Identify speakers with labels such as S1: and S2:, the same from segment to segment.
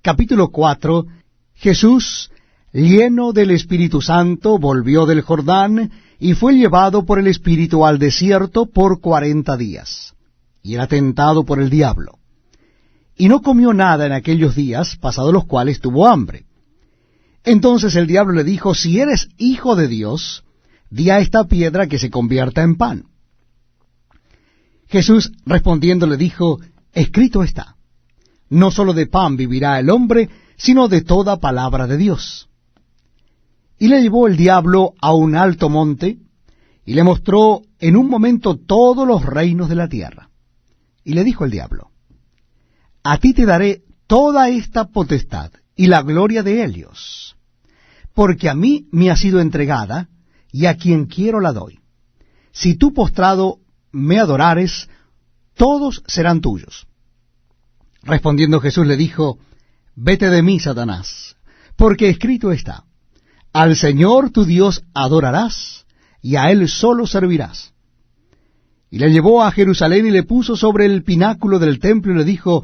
S1: capítulo 4, Jesús, lleno del Espíritu Santo, volvió del Jordán y fue llevado por el Espíritu al desierto por 40 días, y era tentado por el diablo. Y no comió nada en aquellos días, pasados los cuales tuvo hambre. Entonces el diablo le dijo: si eres hijo de Dios, di a esta piedra que se convierta en pan. Jesús respondiendo le dijo: escrito está, no sólo de pan vivirá el hombre, sino de toda palabra de Dios. Y le llevó el diablo a un alto monte, y le mostró en un momento todos los reinos de la tierra. Y le dijo el diablo: a ti te daré toda esta potestad y la gloria de ellos, porque a mí me ha sido entregada, y a quien quiero la doy. Si tú postrado me adorares, todos serán tuyos. Respondiendo Jesús le dijo: vete de mí, Satanás, porque escrito está, al Señor tu Dios adorarás, y a Él solo servirás. Y le llevó a Jerusalén y le puso sobre el pináculo del templo y le dijo: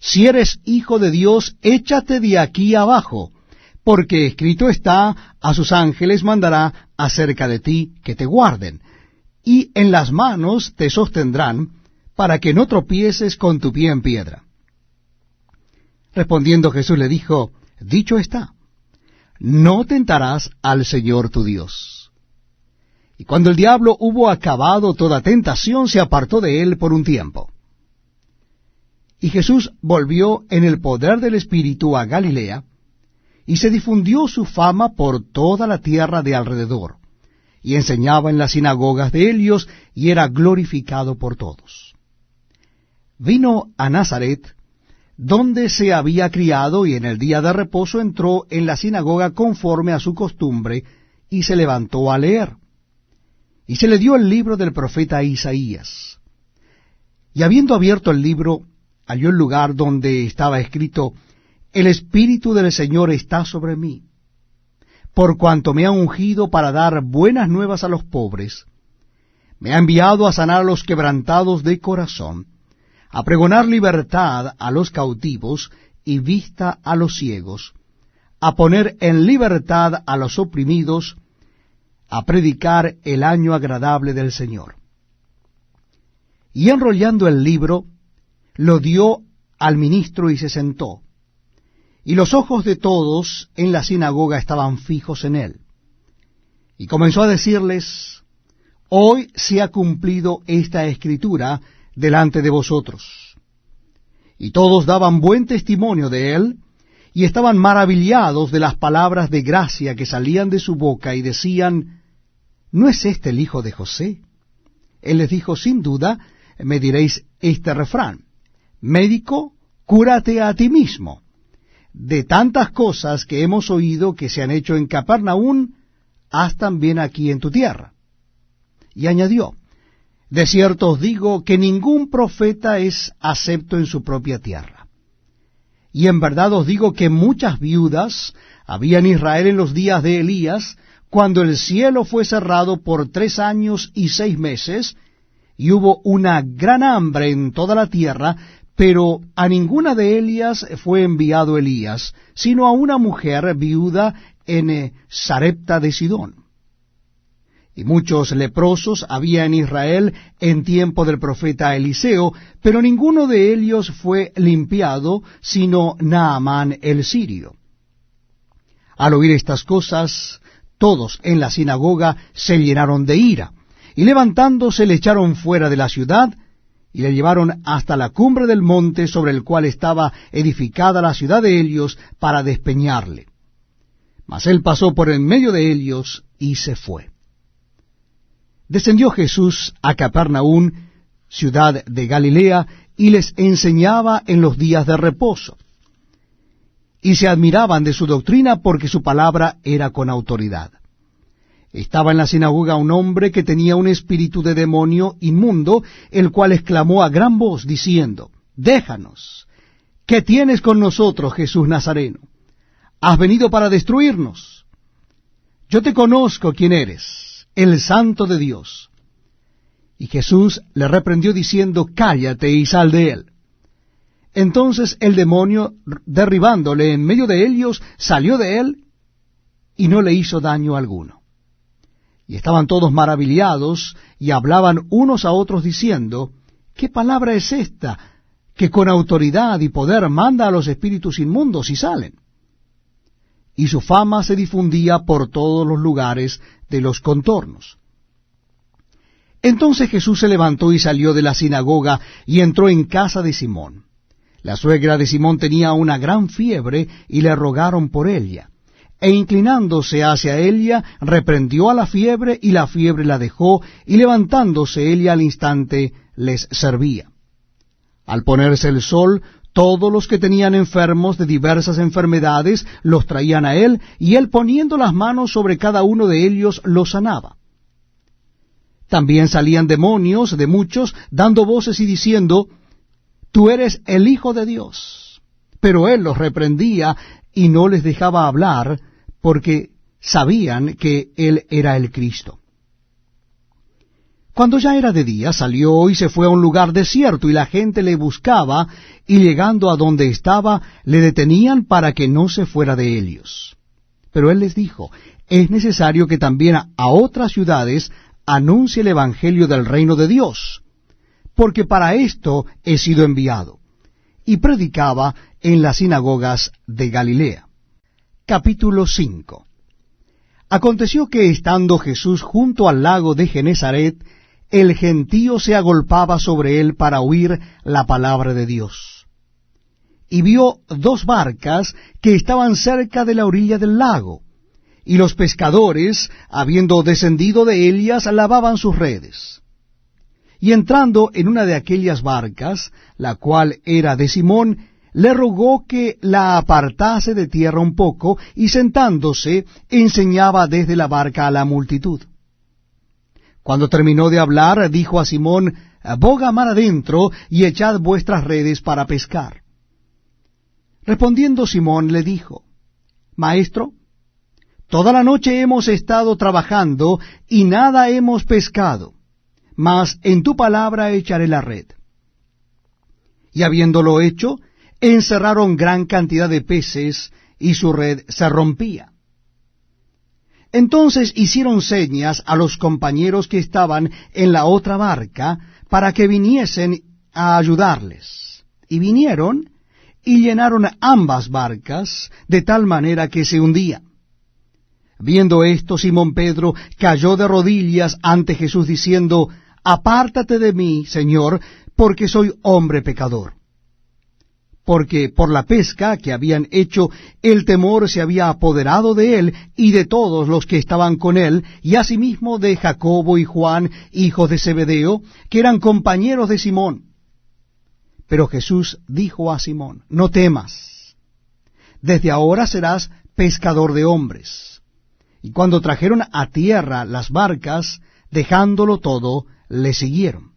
S1: si eres hijo de Dios, échate de aquí abajo, porque escrito está, a sus ángeles mandará acerca de ti que te guarden, y en las manos te sostendrán, para que no tropieces con tu pie en piedra. Respondiendo Jesús le dijo: dicho está, no tentarás al Señor tu Dios. Y cuando el diablo hubo acabado toda tentación, se apartó de él por un tiempo. Y Jesús volvió en el poder del Espíritu a Galilea, y se difundió su fama por toda la tierra de alrededor, y enseñaba en las sinagogas de ellos, y era glorificado por todos. Vino a Nazaret, donde se había criado, y en el día de reposo entró en la sinagoga conforme a su costumbre, y se levantó a leer. Y se le dio el libro del profeta Isaías. Y habiendo abierto el libro, halló el lugar donde estaba escrito: el Espíritu del Señor está sobre mí, por cuanto me ha ungido para dar buenas nuevas a los pobres. Me ha enviado a sanar a los quebrantados de corazón, a pregonar libertad a los cautivos y vista a los ciegos, a poner en libertad a los oprimidos, a predicar el año agradable del Señor. Y enrollando el libro, lo dio al ministro y se sentó. Y los ojos de todos en la sinagoga estaban fijos en él. Y comenzó a decirles: hoy se ha cumplido esta escritura delante de vosotros. Y todos daban buen testimonio de él, y estaban maravillados de las palabras de gracia que salían de su boca, y decían: ¿no es este el hijo de José? Él les dijo: sin duda me diréis este refrán: médico, cúrate a ti mismo. De tantas cosas que hemos oído que se han hecho en Capernaum, haz también aquí en tu tierra. Y añadió: de cierto os digo que ningún profeta es acepto en su propia tierra. Y en verdad os digo que muchas viudas había en Israel en los días de Elías, cuando el cielo fue cerrado por 3 años y 6 meses, y hubo una gran hambre en toda la tierra, pero a ninguna de ellas fue enviado Elías, sino a una mujer viuda en Sarepta de Sidón. Y muchos leprosos había en Israel en tiempo del profeta Eliseo, pero ninguno de ellos fue limpiado, sino Naamán el sirio. Al oír estas cosas, todos en la sinagoga se llenaron de ira, y levantándose le echaron fuera de la ciudad, y le llevaron hasta la cumbre del monte sobre el cual estaba edificada la ciudad de ellos, para despeñarle. Mas él pasó por en medio de ellos y se fue. Descendió Jesús a Capernaum, ciudad de Galilea, y les enseñaba en los días de reposo. Y se admiraban de su doctrina, porque su palabra era con autoridad. Estaba en la sinagoga un hombre que tenía un espíritu de demonio inmundo, el cual exclamó a gran voz, diciendo: déjanos, ¿qué tienes con nosotros, Jesús Nazareno? ¿Has venido para destruirnos? Yo te conozco quién eres, el Santo de Dios. Y Jesús le reprendió diciendo: cállate y sal de él. Entonces el demonio, derribándole en medio de ellos, salió de él y no le hizo daño alguno. Y estaban todos maravillados y hablaban unos a otros diciendo, ¿qué palabra es esta que con autoridad y poder manda a los espíritus inmundos y salen? Y su fama se difundía por todos los lugares de los contornos. Entonces Jesús se levantó y salió de la sinagoga y entró en casa de Simón. La suegra de Simón tenía una gran fiebre y le rogaron por ella. E inclinándose hacia ella, reprendió a la fiebre y la fiebre la dejó, y levantándose ella al instante les servía. Al ponerse el sol, todos los que tenían enfermos de diversas enfermedades los traían a él, y él poniendo las manos sobre cada uno de ellos los sanaba. También salían demonios de muchos, dando voces y diciendo, Tú eres el Hijo de Dios. Pero él los reprendía y no les dejaba hablar, porque sabían que él era el Cristo. Cuando ya era de día, salió y se fue a un lugar desierto, y la gente le buscaba, y llegando a donde estaba, le detenían para que no se fuera de ellos. Pero él les dijo, es necesario que también a otras ciudades anuncie el evangelio del reino de Dios, porque para esto he sido enviado. Y predicaba en las sinagogas de Galilea. Capítulo 5. Aconteció que estando Jesús junto al lago de Genesaret, el gentío se agolpaba sobre él para oír la palabra de Dios. Y vio 2 barcas que estaban cerca de la orilla del lago, y los pescadores, habiendo descendido de ellas, lavaban sus redes. Y entrando en una de aquellas barcas, la cual era de Simón, le rogó que la apartase de tierra un poco, y sentándose, enseñaba desde la barca a la multitud. Cuando terminó de hablar, dijo a Simón, boga mar adentro, y echad vuestras redes para pescar. Respondiendo Simón le dijo, Maestro, toda la noche hemos estado trabajando, y nada hemos pescado, mas en tu palabra echaré la red. Y habiéndolo hecho, encerraron gran cantidad de peces, y su red se rompía. Entonces hicieron señas a los compañeros que estaban en la otra barca, para que viniesen a ayudarles. Y vinieron, y llenaron ambas barcas, de tal manera que se hundían. Viendo esto, Simón Pedro cayó de rodillas ante Jesús, diciendo, Apártate de mí, Señor, porque soy hombre pecador. Porque por la pesca que habían hecho, el temor se había apoderado de él y de todos los que estaban con él, y asimismo de Jacobo y Juan, hijos de Zebedeo, que eran compañeros de Simón. Pero Jesús dijo a Simón, No temas, desde ahora serás pescador de hombres. Y cuando trajeron a tierra las barcas, dejándolo todo, le siguieron.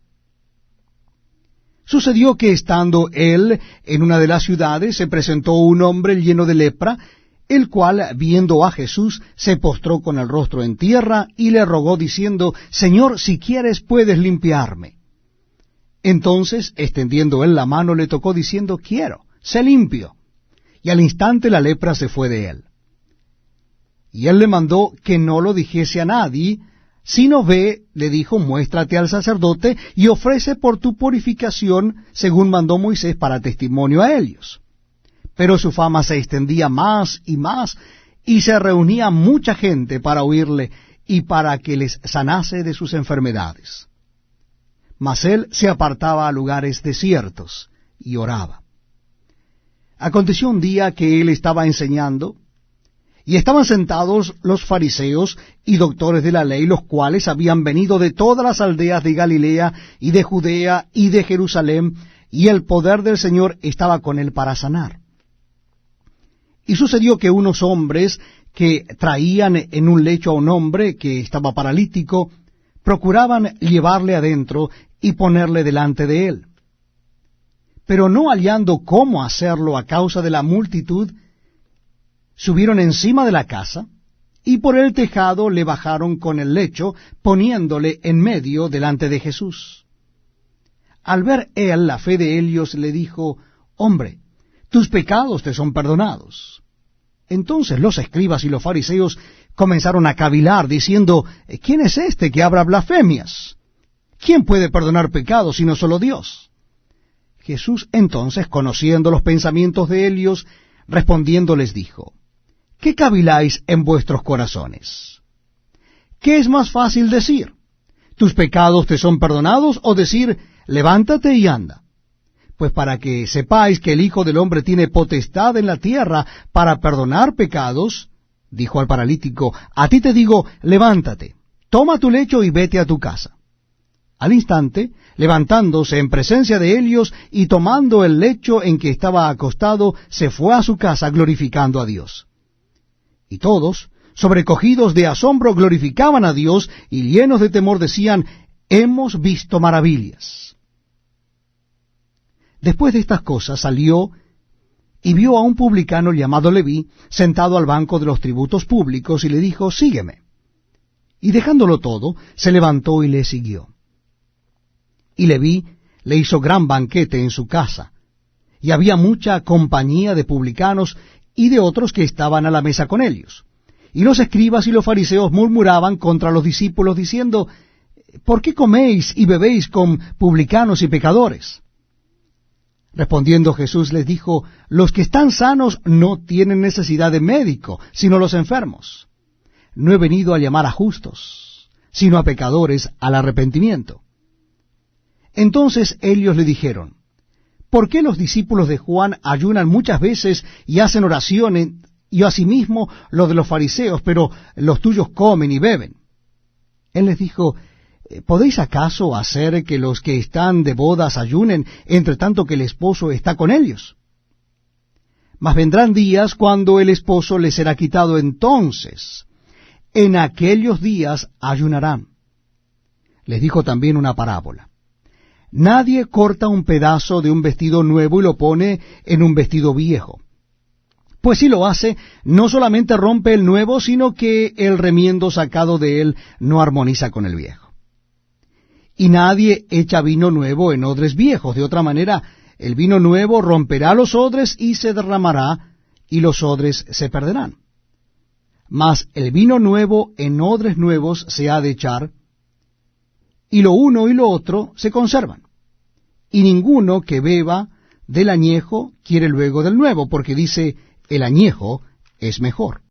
S1: Sucedió que estando él en una de las ciudades, se presentó un hombre lleno de lepra, el cual, viendo a Jesús, se postró con el rostro en tierra y le rogó diciendo, Señor, si quieres puedes limpiarme. Entonces, extendiendo él la mano, le tocó diciendo, Quiero, sé limpio. Y al instante la lepra se fue de él. Y él le mandó que no lo dijese a nadie, sino ve, le dijo, muéstrate al sacerdote y ofrece por tu purificación, según mandó Moisés, para testimonio a ellos. Pero su fama se extendía más, y se reunía mucha gente para oírle y para que les sanase de sus enfermedades. Mas él se apartaba a lugares desiertos y oraba. Aconteció un día que él estaba enseñando, y estaban sentados los fariseos y doctores de la ley, los cuales habían venido de todas las aldeas de Galilea y de Judea y de Jerusalén, y el poder del Señor estaba con él para sanar. Y sucedió que unos hombres que traían en un lecho a un hombre que estaba paralítico, procuraban llevarle adentro y ponerle delante de él. Pero no hallando cómo hacerlo a causa de la multitud, subieron encima de la casa, y por el tejado le bajaron con el lecho, poniéndole en medio delante de Jesús. Al ver él la fe de ellos, le dijo, hombre, tus pecados te son perdonados. Entonces los escribas y los fariseos comenzaron a cavilar, diciendo, ¿quién es este que habla blasfemias? ¿Quién puede perdonar pecados sino solo Dios? Jesús entonces, conociendo los pensamientos de ellos, respondiendo les dijo, ¿qué caviláis en vuestros corazones? ¿Qué es más fácil decir? ¿Tus pecados te son perdonados? O decir, levántate y anda. Pues para que sepáis que el Hijo del Hombre tiene potestad en la tierra para perdonar pecados, dijo al paralítico, a ti te digo, levántate, toma tu lecho y vete a tu casa. Al instante, levantándose en presencia de ellos y tomando el lecho en que estaba acostado, se fue a su casa glorificando a Dios. Y todos, sobrecogidos de asombro, glorificaban a Dios y llenos de temor decían, hemos visto maravillas. Después de estas cosas salió y vio a un publicano llamado Leví sentado al banco de los tributos públicos y le dijo, sígueme. Y dejándolo todo, se levantó y le siguió. Y Leví le hizo gran banquete en su casa, y había mucha compañía de publicanos y de otros que estaban a la mesa con ellos. Y los escribas y los fariseos murmuraban contra los discípulos, diciendo, ¿por qué coméis y bebéis con publicanos y pecadores? Respondiendo Jesús les dijo, los que están sanos no tienen necesidad de médico, sino los enfermos. No he venido a llamar a justos, sino a pecadores al arrepentimiento. Entonces ellos le dijeron, ¿por qué los discípulos de Juan ayunan muchas veces y hacen oraciones, y asimismo lo de los fariseos, pero los tuyos comen y beben? Él les dijo, ¿podéis acaso hacer que los que están de bodas ayunen, entre tanto que el esposo está con ellos? Mas vendrán días cuando el esposo les será quitado, entonces en aquellos días ayunarán. Les dijo también una parábola. Nadie corta un pedazo de un vestido nuevo y lo pone en un vestido viejo. Pues si lo hace, no solamente rompe el nuevo, sino que el remiendo sacado de él no armoniza con el viejo. Y nadie echa vino nuevo en odres viejos. De otra manera, el vino nuevo romperá los odres y se derramará, y los odres se perderán. Mas el vino nuevo en odres nuevos se ha de echar, y lo uno y lo otro se conservan. Y ninguno que beba del añejo quiere luego del nuevo, porque dice, el añejo es mejor.